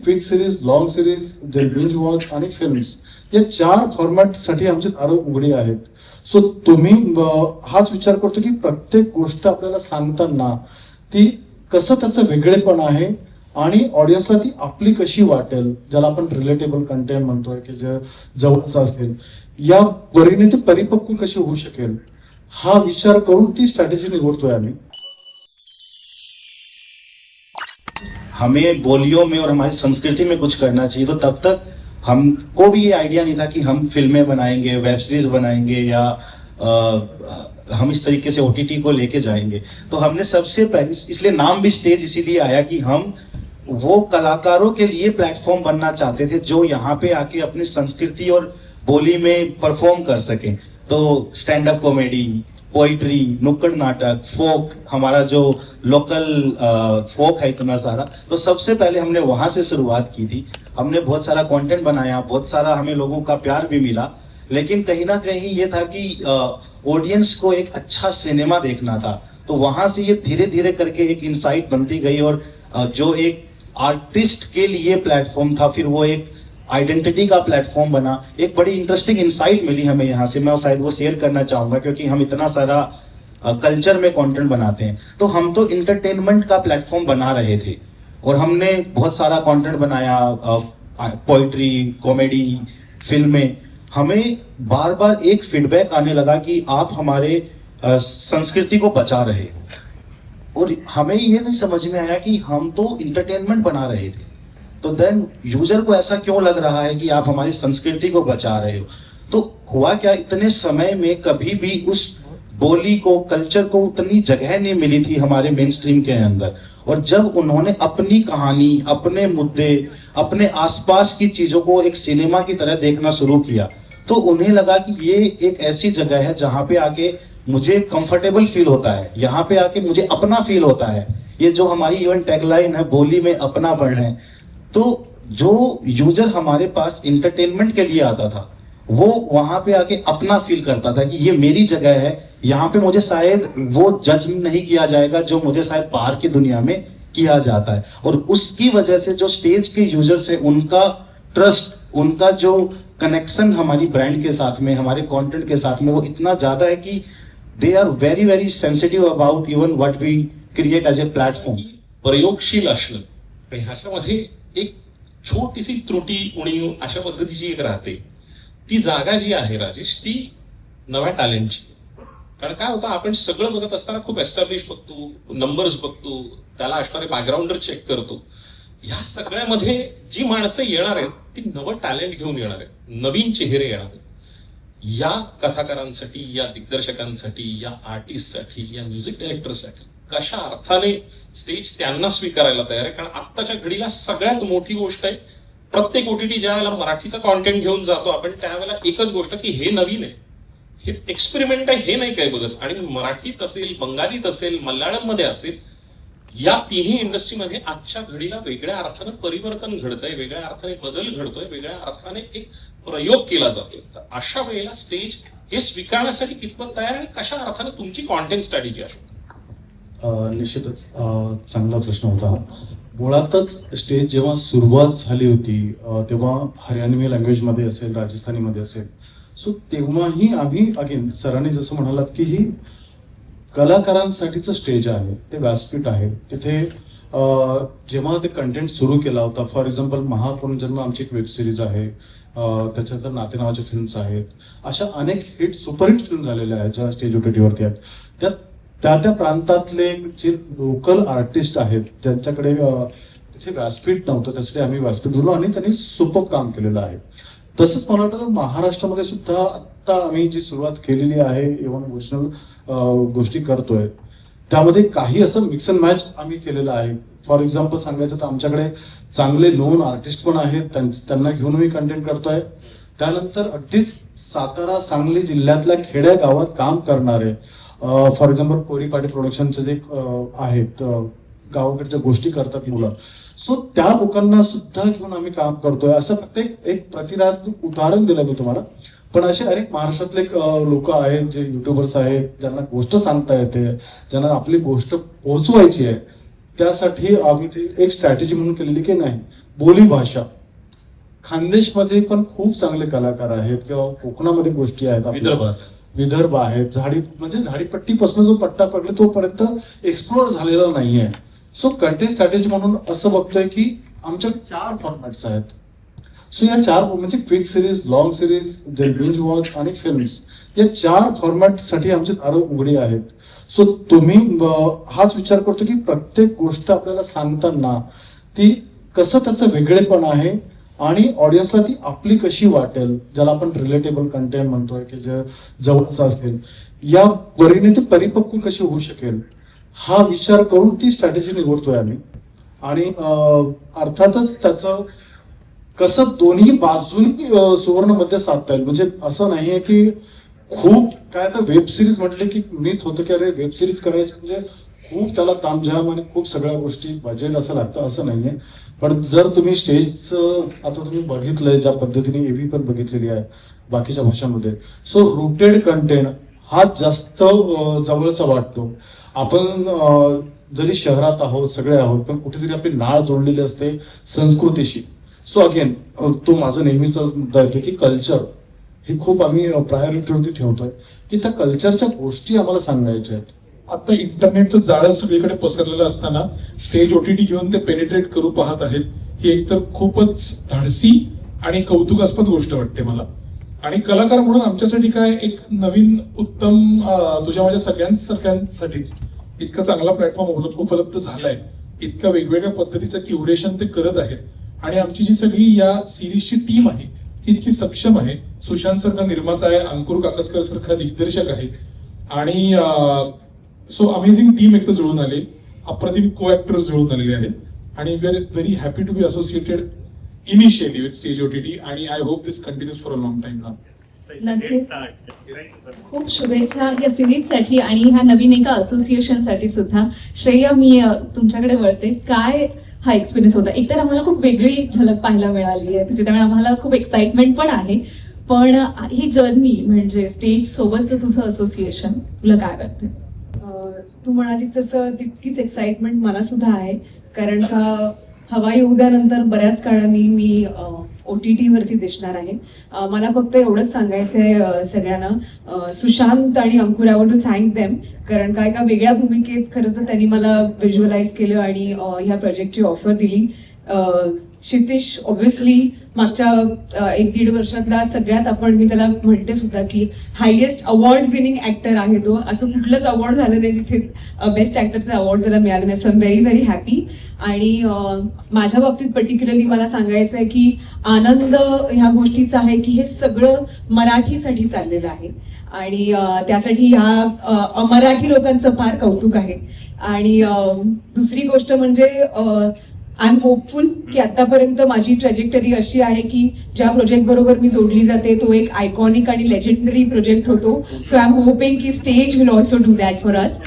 Quick series, long series, binge watch आणि films या 4 फॉर्मॅटसाठी आमची दारं उघडी आहेत. सो तुम्ही हाच विचार करतो की प्रत्येक गोष्ट आपल्याला सांगताना ती कसं त्याचं वेगळेपण आहे आणि ऑडियन्सला ती आपली कशी वाटेल, ज्याला आपण रिलेटेबल कंटेंट म्हणतोय की जे जवळचं असेल, या परीने ती परिपक्व कशी होऊ शकेल हा विचार करून ती स्ट्रॅटेजी निवडतोय आम्ही. हमें बोलियों में और हमारी संस्कृति में कुछ करना चाहिए, तो तब तक हमको भी ये आइडिया नहीं था कि हम फिल्में बनाएंगे, वेब सीरीज बनाएंगे या हम इस तरीके से ओटीटी को लेके जाएंगे. तो हमने सबसे पहले, इसलिए नाम भी स्टेज इसीलिए आया कि हम वो कलाकारों के लिए प्लेटफॉर्म बनना चाहते थे जो यहाँ पे आके अपनी संस्कृति और बोली में परफॉर्म कर सके. तो स्टैंड अप कॉमेडी, पोइट्री, नुक्कड़ नाटक, फोक, हमारा जो लोकल फोक है इतना सारा, तो सबसे पहले हमने वहां से शुरुआत की थी. हमने बहुत सारा कंटेंट बनाया, बहुत सारा हमें लोगों का प्यार भी मिला, लेकिन कहीं ना कहीं ये था कि ऑडियंस को एक अच्छा सिनेमा देखना था. तो वहां से ये धीरे धीरे करके एक इंसाइट बनती गई और जो एक आर्टिस्ट के लिए प्लेटफॉर्म था, फिर वो एक आइडेंटिटी का प्लेटफॉर्म बना. एक बड़ी इंटरेस्टिंग इंसाइट मिली हमें यहाँ से, मैं शायद वो शेयर करना चाहूंगा क्योंकि हम इतना सारा कल्चर में कंटेंट बनाते हैं. तो हम तो इंटरटेनमेंट का प्लेटफॉर्म बना रहे थे और हमने बहुत सारा कंटेंट बनाया, पोइट्री, कॉमेडी, फिल्में. हमें बार बार एक फीडबैक आने लगा कि आप हमारे संस्कृति को बचा रहे हो, और हमें ये नहीं समझ में आया कि हम तो इंटरटेनमेंट बना रहे थे, तो देन यूजर को ऐसा क्यों लग रहा है कि आप हमारी संस्कृति को बचा रहे हो. तो हुआ क्या, इतने समय में कभी भी उस बोली को, कल्चर को उतनी जगह नहीं मिली थी हमारे मेन स्ट्रीम के अंदर. और जब उन्होंने अपनी कहानी, अपने मुद्दे, अपने आसपास की चीजों को एक सिनेमा की तरह देखना शुरू किया, तो उन्हें लगा कि ये एक ऐसी जगह है जहां पे आके मुझे कंफर्टेबल फील होता है, यहाँ पे आके मुझे अपना फील होता है. ये जो हमारी इवन टैगलाइन है, बोली में अपना बढ़ है. तो जो यूजर हमारे पास इंटरटेनमेंट के लिए आता था, वो वहां पे आके अपना फील करता था कि ये मेरी जगह है, यहाँ पे मुझे शायद वो जज नहीं किया जाएगा जो मुझे शायद बाहर की दुनिया में किया जाता है. और उसकी वजह से जो स्टेज के यूजर्स है, उनका ट्रस्ट, उनका जो कनेक्शन हमारी ब्रांड के साथ में, हमारे कंटेंट के साथ में, वो इतना ज्यादा है कि they are very very sensitive about even what we create as a platform. प्रयोगशील असणं, आणि ह्याच्यामध्ये एक छोटीशी त्रुटी, उणीव अशा पद्धतीची एक राहते. ती जागा जी आहे राजेश, ती नव्या टॅलेंटची. कारण काय होतं, आपण सगळं बघत असताना खूप एस्टॅब्लिश बघतो, नंबर्स बघतो, त्याला असणारे बॅकग्राऊंडर चेक करतो. ह्या सगळ्यामध्ये जी माणसं येणार आहेत ती नवं टॅलेंट घेऊन येणार आहेत, नवीन चेहरे येणार आहेत. या कथाकारांसाठी, या दिग्दर्शकांसाठी, या आर्टिस्टसाठी, या म्युझिक डायरेक्टरसाठी कशा अर्थाने स्टेज त्यांना स्वीकारायला तयार आहे. कारण आत्ताच्या घडीला सगळ्यात मोठी गोष्ट आहे, प्रत्येक ओटीटी ज्या वेळेला मराठीचा कॉन्टेंट घेऊन जातो आपण, त्यावेळेला एकच गोष्ट की हे नवीन आहे, हे एक्सपेरिमेंट आहे, हे नाही काय बघत. आणि मराठीत असेल, बंगालीत असेल, मल्याळम मध्ये असेल, या तिन्ही इंडस्ट्रीमध्ये आजच्या घडीला वेगळ्या अर्थानं परिवर्तन घडतंय, वेगळ्या अर्थाने बदल घडतोय, वेगळ्या अर्थाने एक प्रयोग केला जातोय. तर अशा वेळेला स्टेज हे स्वीकारण्यासाठी कितपत तयार आणि कशा अर्थाने तुमची कॉन्टेंट स्ट्रॅटेजी असते? निश्चितच चांगला प्रश्न होता. मुळातच स्टेज जेव्हा सुरुवात झाली होती तेव्हा हरियाणवी लँग्वेजमध्ये असेल, राजस्थानीमध्ये असेल, सो तेव्हाही आम्ही अगेन सरांनी जसं म्हणालात की ही कलाकारांसाठीचं स्टेज आहे, ते व्यासपीठ आहे. तिथे जेव्हा ते कंटेंट सुरू केला होता, फॉर एक्झाम्पल महापुनर्जन्म आमची एक वेब सिरीज आहे, त्याच्यानंतर नाते नावाच्या फिल्म्स आहेत, अशा अनेक हिट सुपरहिट फिल्म झालेल्या आहेत ज्या स्टेज ओटीटीवरती आहेत. त्या प्रांतातले जे लोकल आर्टिस्ट आहेत ज्यांच्याकडे तिथे व्यासपीठ नव्हतं, त्यासाठी आम्ही व्यासपीठ दिलो आणि त्यांनी सुपर काम केलेलं आहे. तसंच मला वाटतं महाराष्ट्रामध्ये सुद्धा आता आम्ही जी सुरुवात केलेली आहे, इव्हन इमोशनल गोष्टी करतोय, त्यामध्ये काही असं मिक्स अँड मॅच आम्ही केलेलं आहे. फॉर एक्झाम्पल सांगायचं तर आमच्याकडे चांगले नोन आर्टिस्ट पण आहेत, त्यांना घेऊन मी कंटेंट करतोय. त्यानंतर अगदीच सातारा, सांगली जिल्ह्यातल्या खेड्या गावात काम करणारे, फॉर एक्झाम्पल कोरी पाटी प्रोडक्शनचे जे आहेत, गावाकडच्या गोष्टी करतात मुलं, सो त्या लोकांना सुद्धा घेऊन आम्ही काम करतोय. असं फक्त एक प्रतिरात्मक उदाहरण दिलं मी तुम्हाला, पण असे अनेक महाराष्ट्रातले लोक आहेत जे युट्यूबर्स आहेत, ज्यांना गोष्ट सांगता येते, ज्यांना आपली गोष्ट पोहोचवायची आहे, त्यासाठी आम्ही ते एक स्ट्रॅटेजी म्हणून केलेली की नाही, बोलीभाषा, खानदेशमध्ये पण खूप चांगले कलाकार आहेत किंवा कोकणामध्ये गोष्टी आहेत आपल्या. विदर्भ आहेत, झाडीपट्टीपासून जो पट्टा पडला तोपर्यंत एक्सप्लोअर झालेला नाहीये. सो कंटेंट स्ट्रॅटेजी म्हणून असं बघतोय की आमच्या 4 फॉर्मॅट्स आहेत. सो या 4 म्हणजे quick series, long series, binge watch आणि फिल्म्स, या 4 फॉर्मॅट साठी आमची दारं उघडी आहेत. सो तुम्ही हाच विचार करतो की प्रत्येक गोष्ट आपल्याला सांगताना ती कसं त्याचं वेगळेपण आहे आणि ऑडियन्सला ती आपली कशी वाटेल, ज्याला आपण रिलेटेबल कंटेंट म्हणतोय की जे जवळचं असेल, या परीने ती परिपक्व कशी होऊ शकेल हा विचार करून ती स्ट्रॅटेजी निवडतोय आम्ही. आणि अर्थातच त्याचं कसं दोन्ही बाजूनी सुवर्ण मध्ये साधता येईल. म्हणजे असं नाहीये की खूप काय तर वेब सिरीज म्हटले की मीच होतं की अरे वेब सिरीज करायची म्हणजे खूप त्याला तामझाम आणि खूप सगळ्या गोष्टी बजेट असं लागतं, असं नाहीये. पण जर तुम्ही स्टेजचं आता तुम्ही बघितलंय ज्या पद्धतीने एव्ही पण बघितलेली आहे बाकीच्या भाषांमध्ये, सो रुटेड कंटेंट हा जास्त जवळचा वाटतो. आपण जरी शहरात आहोत, सगळे आहोत, पण कुठेतरी आपली नाळ जोडलेली असते संस्कृतीशी. सो अगेन तो माझा नेहमीचा मुद्दा येतो की कल्चर ही खूप आम्ही प्रायोरिटीवरती ठेवतोय की त्या कल्चरच्या गोष्टी आम्हाला सांगायच्या आहेत. आता इंटरनेटचं जाळं सगळीकडे पसरलेलं असताना स्टेज ओटीटी घेऊन ते पेनिट्रेट करू पाहत आहेत, ही एकतर खूपच धाडसी आणि कौतुकास्पद गोष्ट वाटते मला. आणि कलाकार म्हणून आमच्यासाठी काय एक नवीन उत्तम तुझ्या माझ्या सगळ्यांसाठीच इतका चांगला प्लॅटफॉर्म उपलब्ध झालाय, इतक्या वेगवेगळ्या पद्धतीचं क्युरेशन ते करत आहेत. आणि आमची जी सगळी या सिरीजची टीम आहे ती इतकी सक्षम आहे. सुशांत सारखा निर्माता आहे, अंकुर काकतकर सारखा दिग्दर्शक आहे, आणि सो अमेझिंग टीम एकतर जुळून आले, अप्रतिम को ऍक्टर्स जुळून आलेले आहेत. आणि we are very happy to be associated initially with Stage OTT, आणि I hope this continues for a long time now. खूप शुभेच्छा या सिरीजसाठी आणि ह्या नवीन एका असोसिएशनसाठी सुद्धा. श्रेया, मी तुमच्याकडे वळते. काय हा एक्सपिरियन्स होता? एकतर आम्हाला खूप वेगळी झलक पाहायला मिळाली आहे तुझी, त्यामुळे आम्हाला खूप एक्साइटमेंट पण आहे. पण ही जर्नी म्हणजे स्टेज सोबतचं तुझं असोसिएशन, तुला काय वाटतं? तू म्हणालीस तसं तितकीच एक्साइटमेंट मला सुद्धा आहे, कारण का हवा येऊद्यानंतर बऱ्याच काळाने मी OTT वरती दिसणार आहे. मला फक्त एवढंच सांगायचंय सगळ्यांना, सुशांत आणि Ankur, I want to thank them, कारण काय का वेगळ्या भूमिकेत खरं तर त्यांनी मला व्हिज्युअलाइज केलं आणि ह्या प्रोजेक्टची ऑफर दिली. क्षितिश ऑब्व्हियसली मागच्या 1-1.5 वर्षातला सगळ्यात, आपण मी त्याला म्हणते सुद्धा की हायएस्ट अवॉर्ड विनिंग ऍक्टर आहे तो. असं कुठलंच अवॉर्ड झालं नाही जिथे बेस्ट ऍक्टरचा अवॉर्ड त्याला मिळालं नाही. So I am very very happy. आणि माझ्या बाबतीत पर्टिक्युलरली मला सांगायचं आहे की आनंद ह्या गोष्टीचा आहे की हे सगळं मराठीसाठी चाललेलं आहे, आणि त्यासाठी ह्या अमराठी लोकांचं फार कौतुक आहे. आणि दुसरी गोष्ट म्हणजे आय एम होपफुल की आतापर्यंत माझी ट्रॅजेक्टरी अशी आहे की ज्या प्रोजेक्ट बरोबर मी जोडली जाते तो एक आयकॉनिक आणि लेजेंडरी प्रोजेक्ट होतो. सो आय एम होपिंग की stage will also do that for us.